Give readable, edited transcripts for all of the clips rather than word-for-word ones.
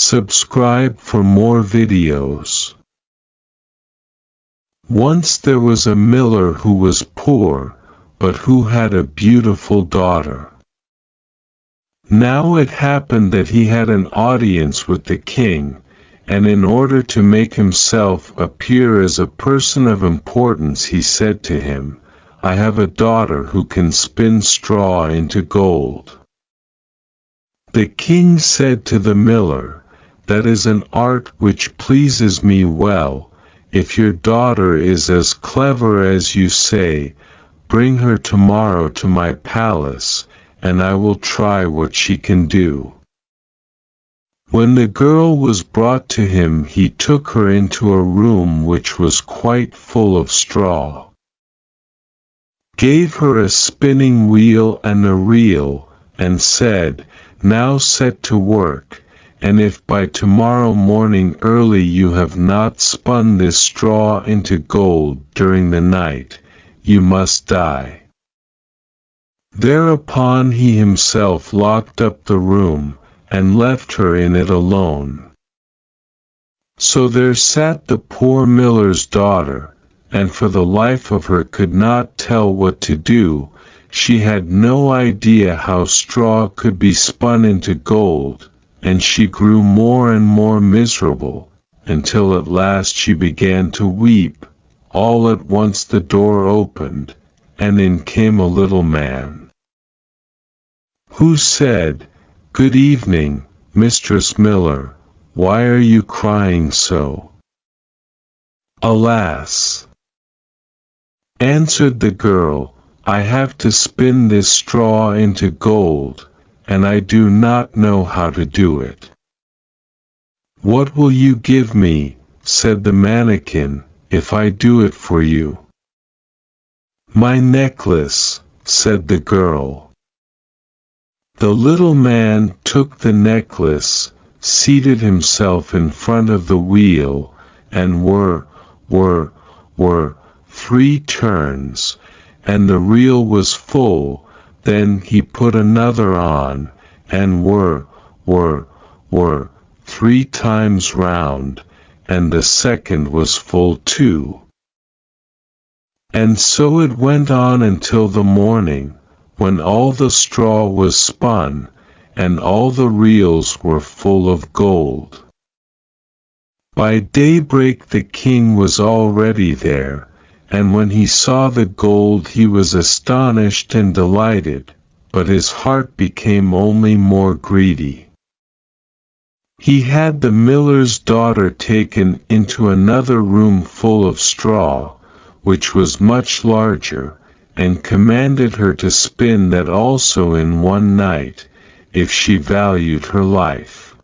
Subscribe for more videos. Once there was a miller who was poor, but who had a beautiful daughter. Now it happened that he had an audience with the king, and in order to make himself appear as a person of importance, he said to him, "I have a daughter who can spin straw into gold." The king said to the miller, "That is an art which pleases me well. If your daughter is as clever as you say, bring her tomorrow to my palace, and I will try what she can do." When the girl was brought to him, he took her into a room which was quite full of straw, gave her a spinning wheel and a reel, and said, "Now set to work, and if by tomorrow morning early you have not spun this straw into gold during the night, you must die." Thereupon he himself locked up the room, and left her in it alone. So there sat the poor miller's daughter, and for the life of her could not tell what to do. She had no idea how straw could be spun into gold, and she grew more and more miserable, until at last she began to weep. All at once the door opened, and in came a little man, who said, "Good evening, Mistress Miller. Why are you crying so?" "Alas," answered the girl, "I have to spin this straw into gold, and I do not know how to do it." "What will you give me," said the mannequin, "if I do it for you?" "My necklace," said the girl. The little man took the necklace, seated himself in front of the wheel, and were 3 turns, and the reel was full. Then he put another on, and were 3 times round, and the second was full too. And so it went on until the morning, when all the straw was spun, and all the reels were full of gold. By daybreak the king was already there, and when he saw the gold he was astonished and delighted, but his heart became only more greedy. He had the miller's daughter taken into another room full of straw, which was much larger, and commanded her to spin that also in one night, if she valued her life.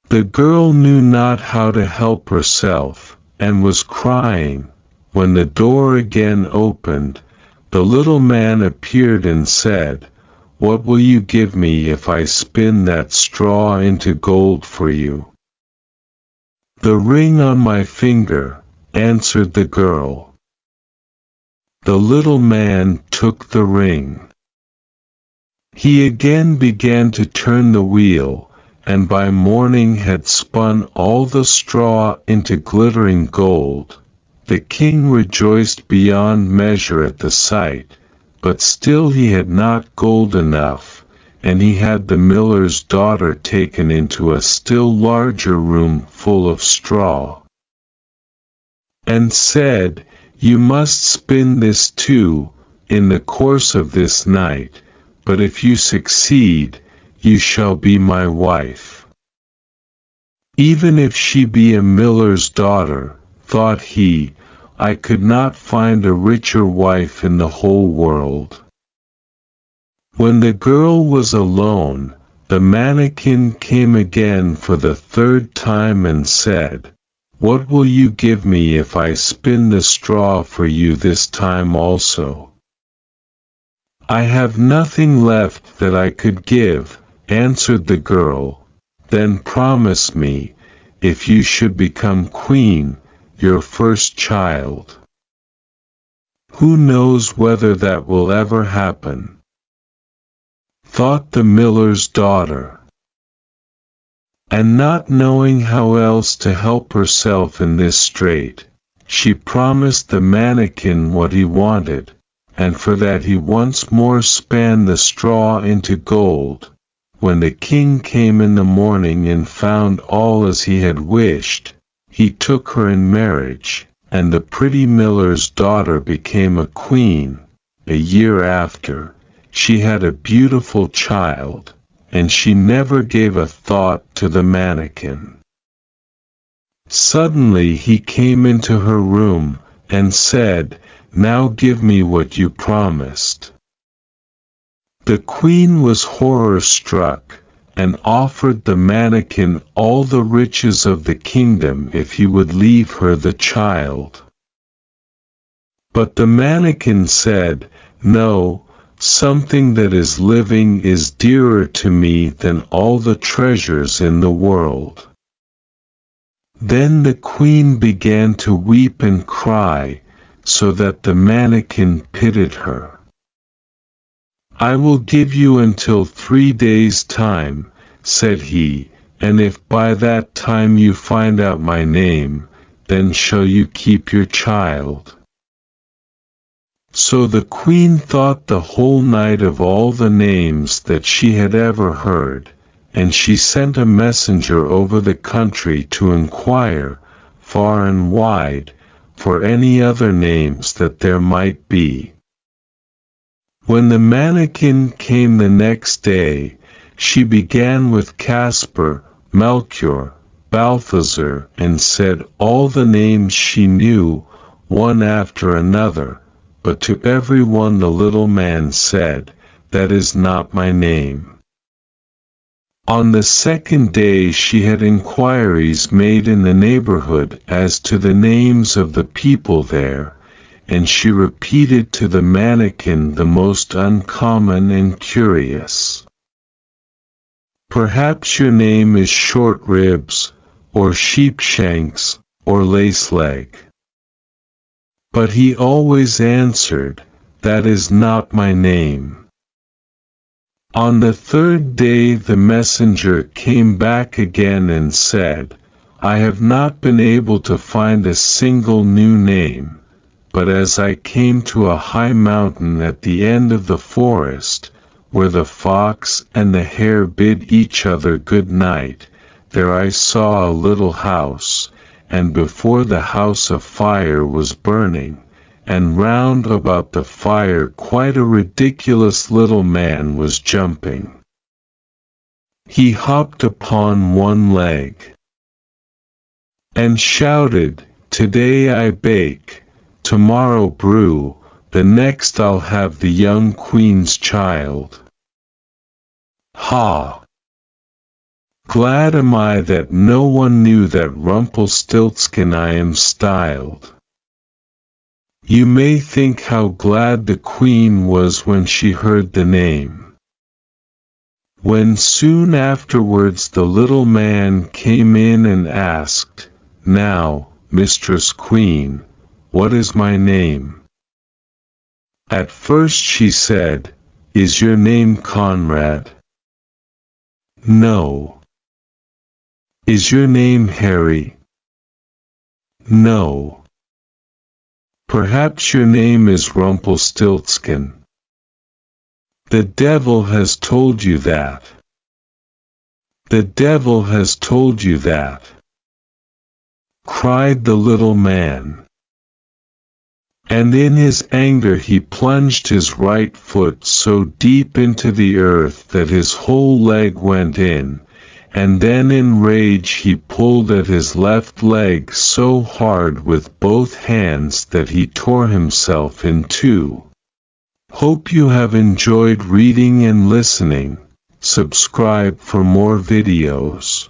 The girl knew not how to help herself, and was crying. When the door again opened, the little man appeared and said, "What will you give me if I spin that straw into gold for you?" "The ring on my finger," answered the girl. The little man took the ring. He again began to turn the wheel, and by morning had spun all the straw into glittering gold. The king rejoiced beyond measure at the sight, but still he had not gold enough, and he had the miller's daughter taken into a still larger room full of straw, and said, "You must spin this too, in the course of this night, but if you succeed, you shall be my wife." Even if she be a miller's daughter, thought he, I could not find a richer wife in the whole world. When the girl was alone, the mannequin came again for the 3rd time and said, "What will you give me if I spin the straw for you this time also?" "I have nothing left that I could give," answered the girl. "Then promise me, if you should become queen, your first child." "Who knows whether that will ever happen?" thought the miller's daughter. And not knowing how else to help herself in this strait, she promised the mannequin what he wanted, and for that he once more span the straw into gold. When the king came in the morning and found all as he had wished, he took her in marriage, and the pretty miller's daughter became a queen. A year after, she had a beautiful child, and she never gave a thought to the mannequin. Suddenly he came into her room, and said, "Now give me what you promised." The queen was horror-struck, and offered the mannequin all the riches of the kingdom if he would leave her the child. But the mannequin said, "No, something that is living is dearer to me than all the treasures in the world." Then the queen began to weep and cry, so that the mannequin pitied her. "I will give you until 3 days' time," said he, "and if by that time you find out my name, then shall you keep your child." So the queen thought the whole night of all the names that she had ever heard, and she sent a messenger over the country to inquire, far and wide, for any other names that there might be. When the mannequin came the next day, she began with Caspar, Melchior, Balthazar, and said all the names she knew, one after another, but to every one the little man said, "That is not my name." On the second day she had inquiries made in the neighborhood as to the names of the people there, and she repeated to the mannequin the most uncommon and curious. "Perhaps your name is Short Ribs, or Sheepshanks, or Laceleg." But he always answered, "That is not my name." On the third day the messenger came back again and said, "I have not been able to find a single new name, but as I came to a high mountain at the end of the forest, where the fox and the hare bid each other good night, there I saw a little house, and before the house a fire was burning, and round about the fire quite a ridiculous little man was jumping. He hopped upon one leg, and shouted, 'Today I bake, tomorrow brew, the next I'll have the young queen's child.' Ha! Glad am I that no one knew that Rumpelstiltskin I am styled." You may think how glad the queen was when she heard the name. When soon afterwards the little man came in and asked, "Now, Mistress Queen, what is my name?" At first she said, "Is your name Conrad?" "No." "Is your name Harry?" "No." "Perhaps your name is Rumpelstiltskin." "The devil has told you that." "The devil has told you that," cried the little man. And in his anger he plunged his right foot so deep into the earth that his whole leg went in, and then in rage he pulled at his left leg so hard with both hands that he tore himself in two. Hope you have enjoyed reading and listening. Subscribe for more videos.